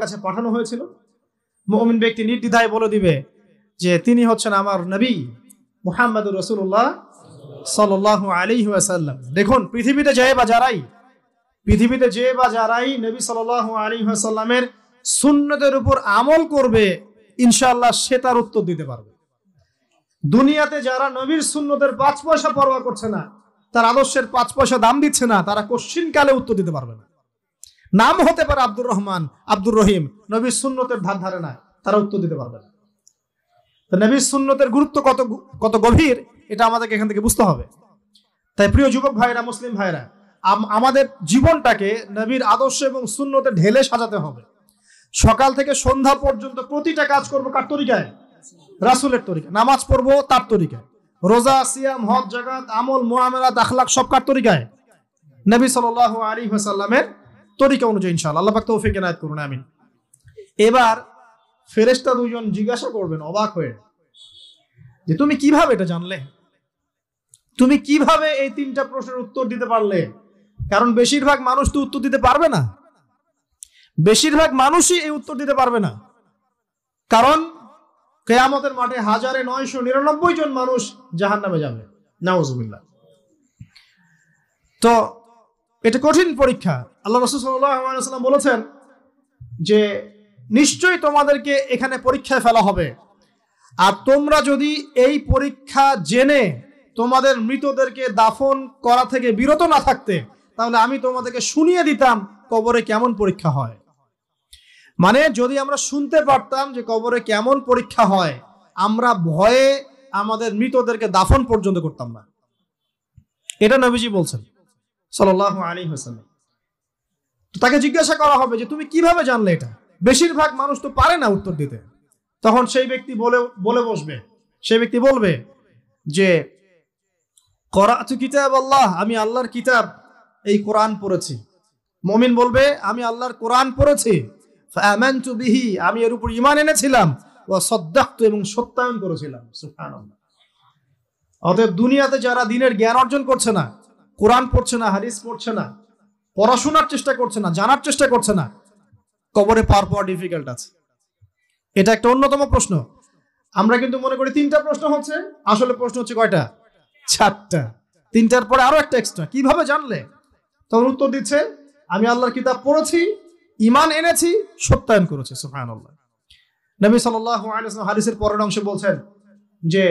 কাছে পাঠানো হয়েছিল, মুমিন ব্যক্তি নির্দ্বিধায় বলে দিবে যে তিনি হচ্ছেন আমার নবী মুহাম্মদুর রাসূলুল্লাহ সাল্লাল্লাহু আলাইহি ওয়াসাল্লাম। দেখুন, পৃথিবীতে যে বা যারাই নবী সাল্লাল্লাহু আলাইহি ওয়াসাল্লামের সুন্নতের উপর আমল করবে, ইনশাআল্লাহ সে তার উত্তর দিতে পারবে। দুনিয়াতে যারা নবীর সুন্নতের 5 পয়সা পরোয়া করছে না, তার আদর্শের 5 পয়সা দাম দিচ্ছে না, তারা কোশ্চিনকালে উত্তর দিতে পারবে না। নাম হতে পারে আব্দুর রহমান, আব্দুর রহিম, নবীর সুন্নতের ধার ধারে না, তারা উত্তর দিতে পারবে না। তো নবীর সুন্নতের গুরুত্ব কত গভীর, এটা আমাদেরকে এখান থেকে বুঝতে হবে। তাই প্রিয় যুবক ভাইরা, মুসলিম ভাইরা, আমাদের জীবনটাকে নবীর আদর্শ এবং সুন্নতে ঢেলে সাজাতে হবে। সকাল থেকে সন্ধ্যা পর্যন্ত প্রতিটা কাজ করবো কার তরিকায়? রাসূলের তরিকা। নামাজ পড়বো তার তরিকায়, রোজা, সিয়াম, হজ, জাকাত, আমল, মুআমালাত, আখলাক সব কার তরিকায়? নবী সাল্লাল্লাহু আলাইহি ওয়াসাল্লামের তরিকা অনুযায়ী ইনশাআল্লাহ। আল্লাহ পাক তৌফিক এনায়েত করুন, আমিন। এবার ফেরেশতা দুইজন জিজ্ঞাসা করবেন অবাক হয়ে যে তুমি কিভাবে এটা জানলে, তুমি কিভাবে এই 3টা প্রশ্নের উত্তর দিতে পারলে? কারণ বেশিরভাগ মানুষ তো উত্তর দিতে পারবে না, বেশিরভাগ মানুষই এই উত্তর দিতে পারবে না। কারণ কিয়ামতের মাঠে 1999 জন মানুষ জাহান্নামে যাবে, নাউজুবিল্লাহ। তো এটা কঠিন পরীক্ষা। আল্লাহ রাসূল সাল্লাল্লাহু আলাইহি ওয়াসাল্লাম বলেছেন যে নিশ্চয়ই তোমাদেরকে এখানে পরীক্ষায় ফেলা হবে, আর তোমরা যদি এই পরীক্ষা জেনে তোমাদের মৃতদেরকে দাফন করা থেকে বিরত না থাকতে, তাহলে আমি তোমাদেরকে শুনিয়ে দিতাম কবরে কেমন পরীক্ষা হয়। মানে যদি আমরা শুনতে পারতাম যে কবরে কেমন পরীক্ষা হয়, আমরা ভয়ে আমাদের মৃতদেরকে দাফন পর্যন্ত করতাম না। এটা নবীজি বলছেন সাল্লাল্লাহু আলাইহি ওয়াসাল্লাম। তো তাকে জিজ্ঞাসা করা হবে যে তুমি কিভাবে জানলে এটা? বেশিরভাগ মানুষ তো পারে না উত্তর দিতে। তখন সেই ব্যক্তি বলে বসবে, সেই ব্যক্তি বলবে যে করাতু কিতাব আল্লাহ, আমি আল্লাহর কিতাব এই কোরআন পড়েছি। মুমিন বলবে আমি আল্লাহর কোরআন পড়েছি, ফাআমানতু বিহি, আমি এর উপর ঈমান এনেছিলাম, ওয়া সাদ্দাকতু, এবং সত্যায়ন করেছিলাম। সুবহানাল্লাহ। অতএব দুনিয়াতে যারা দ্বীনের জ্ঞান অর্জন করছে না, কোরআন পড়ছে না, হাদিস পড়ছে না, পড়াশোনার চেষ্টা করছে না, জানার চেষ্টা করছে না, কবরে পার পাওয়া ডিফিকাল্ট আছে। এটা একটা অন্যতম প্রশ্ন। আমরা কিন্তু মনে করি 3টা প্রশ্ন হচ্ছে, আসলে প্রশ্ন হচ্ছে কয়টা? 4টা। 3টার পরে আরো একটা এক্সট্রা। কিভাবে জানলে? তখন উত্তর দিচ্ছে আমি আল্লাহর কিতাব পড়েছি, ঈমান এনেছি, সত্যায়ন করেছি। সুবহানাল্লাহ। নবী সাল্লাল্লাহু আলাইহি ওয়াসাল্লাম হাদিসের পরের অংশে বলছেন যে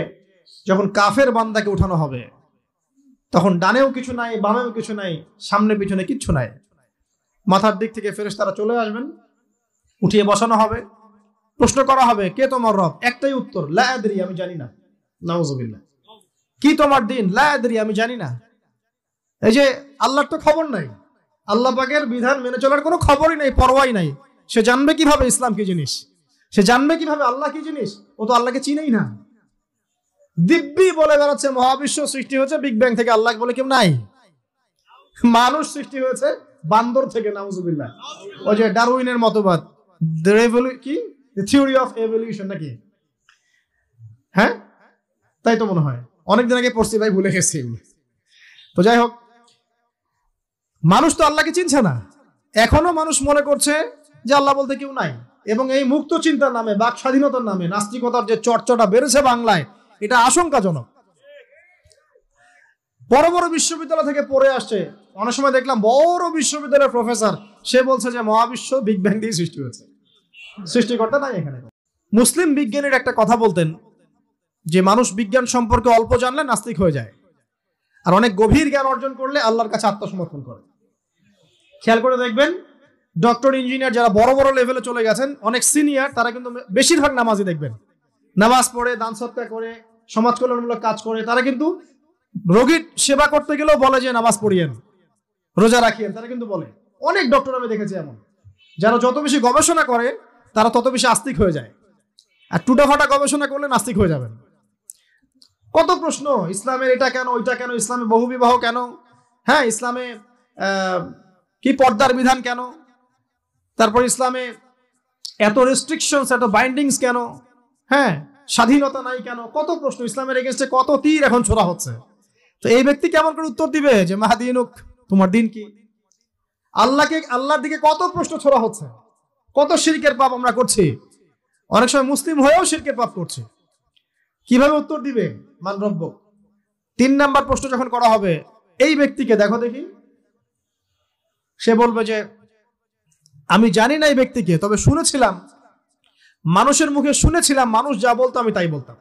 যখন কাফের বান্দাকে উঠানো হবে, তখন ডানেও কিছু নাই, বামেও কিছু নাই, সামনে পিছনে কিচ্ছু নাই। মাথার দিক থেকে ফেরেশতারা চলে আসবেন, উঠিয়ে বসানো হবে, প্রশ্ন করা হবে কে তোমার রব? একটাই উত্তর, লা আদরি, আমি জানি না। নাউজুবিল্লাহ। কি তোমার দিন? লা আদরি, আমি জানি না। এই যে আল্লাহর তো খবর নাই, আল্লাহ পাকের বিধান মেনে চলার কোনো খবরই নাই, পরোয়াই নাই। সে জানবে কিভাবে ইসলাম কি জিনিস? সে জানবে কিভাবে আল্লাহ কি জিনিস? ও তো আল্লাহকে চিনেই না। দিব্যি বলে বেড়াচ্ছে মহাবিশ্ব সৃষ্টি হয়েছে বিগ ব্যাং থেকে, আল্লাহ বলে কেউ নাই। মানুষ সৃষ্টি হয়েছে বান্দর থেকে, নাউজুবিল্লাহ। ওই যে ডারউইনের মতবাদ, কি থিওরি অফ এভলিউশন নাকি? হ্যাঁ, তাই তো মনে হয়। অনেকদিন আগে পড়ছি ভাই, ভুলে গেছি। তো যাই হোক, মানুষ তো আল্লাহকে চিনছে না। এখনো মানুষ মনে করছে যে আল্লাহ বলতে কেউ নাই। এবং এই মুক্ত চিন্তার নামে, বাক স্বাধীনতার নামে নাস্তিকতার যে চর্চাটা বেড়েছে বাংলায়, এটা আশঙ্কাজনক। বড় বড় বিশ্ববিদ্যালয় থেকে পড়ে আসছে, অনেক সময় দেখলাম বড় বিশ্ববিদ্যালয়ের প্রফেসর, সে বলছে যে মহাবিশ্ব বিগ ব্যাং দিয়ে সৃষ্টি হয়েছে, সৃষ্টিকর্তা নাই এখানে। মুসলিম বিজ্ঞানীর একটা কথা বলতেন যে মানুষ বিজ্ঞান সম্পর্কে অল্প জানলে নাস্তিক হয়ে যায়, আর অনেক গভীর জ্ঞান অর্জন করলে আল্লাহর কাছে আত্মসমর্পণ করে। খেয়াল করে দেখবেন, ডক্টর, ইঞ্জিনিয়ার যারা বড় বড় লেভেলে চলে গেছেন, অনেক সিনিয়র, তারা কিন্তু বেশিরভাগ নামাজি দেখবেন, নামাজ পড়ে, দান সদকা করে, সমাজ কল্যাণমূলক কাজ করে। তারা কিন্তু রোগীর সেবা করতে গেলেও বলে যে নামাজ পড়িয়েন, রোজা রাখিয়েন, তারা কিন্তু বলে। অনেক ডক্টর আমি দেখেছি এমন, যারা যত বেশি গবেষণা করে তারা তত বেশি আস্তিক হয়ে যায়, আর টুটাফাটা গবেষণা করলে নাস্তিক হয়ে যাবেন। কত প্রশ্ন, ইসলামের এটা কেন, ওইটা কেন, ইসলামে বহুবিবাহ কেন, হ্যাঁ ইসলামে কি পর্দার বিধান কেন, তারপর ইসলামে এত রেস্ট্রিকশনস, এত বাইন্ডিংস কেন, হ্যাঁ স্বাধীনতা নাই কেন, কত প্রশ্ন। ইসলামের এগেইনস্টে কত তীর এখন ছোড়া হচ্ছে। তো এই ব্যক্তি কেমন করে উত্তর দিবে যে মাহদিনুক, তোমার দিন কি? আল্লাহর দিকে কত প্রশ্ন ছোড়া হচ্ছে, কত শিরকের পাপ আমরা করছি, অনেক সময় মুসলিম হয়েও শিরকের পাপ করছে। কিভাবে উত্তর দিবে? মান রব্বুক। 3 নাম্বার প্রশ্ন যখন করা হবে, এই ব্যক্তিকে দেখো দেখি, সে বলবে যে আমি জানি না এই ব্যক্তিকে, তবে শুনেছিলাম, মানুষের মুখে শুনেছিলাম, মানুষ যা বলতো আমি তাই বলতাম।